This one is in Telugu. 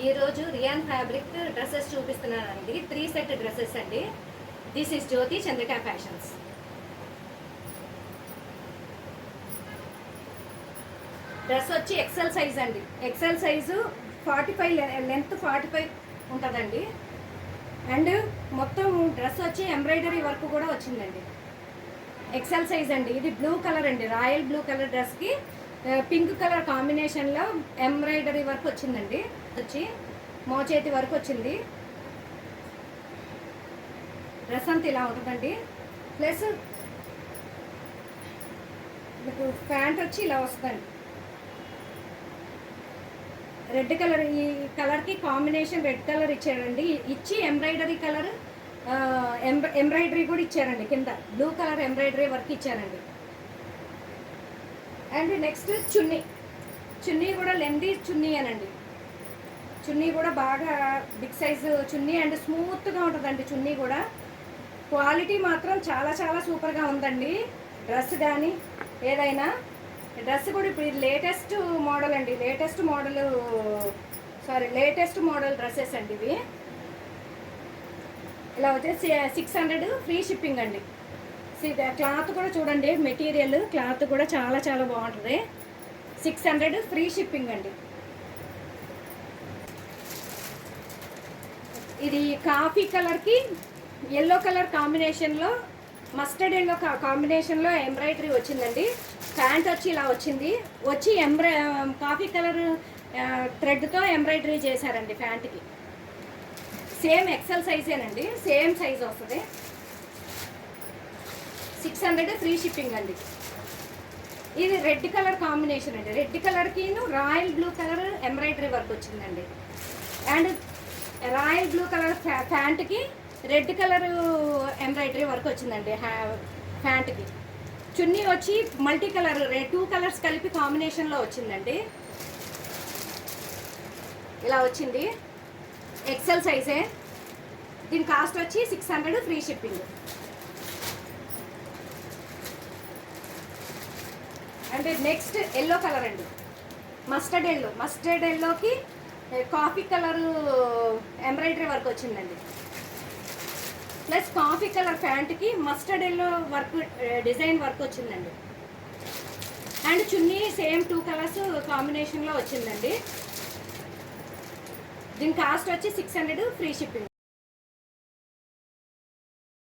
ఈరోజు రియాన్ ఫ్యాబ్రిక్ డ్రెస్సెస్ చూపిస్తున్నానండి. 3 సెట్ డ్రెస్సెస్ అండి. This is Jyothi Chandrika fashions. Dress వచ్చి ఎక్సెల్ సైజ్ అండి. ఎక్సెల్ సైజు 45 లెంత్ 45 ఉంటుందండి. అండ్ మొత్తం డ్రెస్ వచ్చి ఎంబ్రాయిడరీ వర్క్ కూడా వచ్చిందండి. ఎక్సెల్ సైజ్ అండి. ఇది బ్లూ కలర్ అండి. రాయల్ బ్లూ కలర్ డ్రెస్కి పింక్ కలర్ కాంబినేషన్లో ఎంబ్రాయిడరీ వర్క్ వచ్చిందండి. వచ్చి మోచేతి వర్క్ వచ్చింది. డ్రెస్ అంతా ఇలా ఉంటుందండి. ప్లస్ మీకు ప్యాంట్ వచ్చి ఇలా వస్తుందండి. రెడ్ కలర్, ఈ కలర్కి కాంబినేషన్ రెడ్ కలర్ ఇచ్చారండి. ఇచ్చి ఎంబ్రాయిడరీ కలర్ ఎంబ్రాయిడరీ కూడా ఇచ్చారండి. కింద బ్లూ కలర్ ఎంబ్రాయిడరీ వర్క్ ఇచ్చారండి. అండ్ నెక్స్ట్ చున్నీ కూడా లెందీ చున్నీ అనండి. చున్నీ కూడా బాగా బిగ్ సైజు చున్నీ అండ్ స్మూత్గా ఉంటుందండి. చున్నీ కూడా క్వాలిటీ మాత్రం చాలా చాలా సూపర్గా ఉందండి. డ్రెస్ కానీ ఏదైనా డ్రెస్ కూడా ఇప్పుడు ఇది లేటెస్ట్ మోడల్ అండి. లేటెస్ట్ మోడల్ డ్రెస్సెస్ అండి ఇవి. ఇలా వచ్చేసి 600 ఫ్రీ షిప్పింగ్ అండి. క్లాత్ కూడా చూడండి, మెటీరియల్ క్లాత్ కూడా చాలా చాలా బాగుంటుంది. 600 ఫ్రీ షిప్పింగ్ అండి. ఇది కాఫీ కలర్కి ఎల్లో కలర్ కాంబినేషన్లో, మస్టర్డ్ ఎల్లో కాంబినేషన్లో ఎంబ్రాయిడరీ వచ్చిందండి. ప్యాంట్ వచ్చి ఇలా వచ్చింది. వచ్చి కాఫీ కలర్ థ్రెడ్తో ఎంబ్రాయిడరీ చేశారండి ప్యాంట్కి. సేమ్ ఎక్సెల్ సైజేనండి. సేమ్ సైజ్ వస్తుంది. 600 ఫ్రీ షిప్పింగ్ అండి. ఇది రెడ్ కలర్ కాంబినేషన్ అండి. రెడ్ కలర్కి royal blue colour embroidery work వచ్చిందండి. అండ్ రాయల్ బ్లూ కలర్ ప్యాంట్కి రెడ్ కలర్ ఎంబ్రాయిడరీ వర్క్ వచ్చిందండి. ప్యాంట్కి చున్నీ వచ్చి మల్టీ కలర్ 2 కలర్స్ కలిపి కాంబినేషన్లో వచ్చిందండి. ఇలా వచ్చింది. ఎక్సెల్ సైజే. దీని కాస్ట్ వచ్చి 600 ఫ్రీ షిప్పింగ్. అంటే నెక్స్ట్ ఎల్లో కలర్ అండి. మస్టర్డ్ ఎల్లోకి కాఫీ కలర్ ఎంబ్రాయిడరీ వర్క్ వచ్చిందండి. ప్లస్ కాఫీ కలర్ ప్యాంట్కి mustard yellow work design work వచ్చిందండి. అండ్ చున్నీ సేమ్ 2 కలర్స్ కాంబినేషన్లో వచ్చిందండి. దీని కాస్ట్ వచ్చి 600 ఫ్రీ షిప్పింగ్.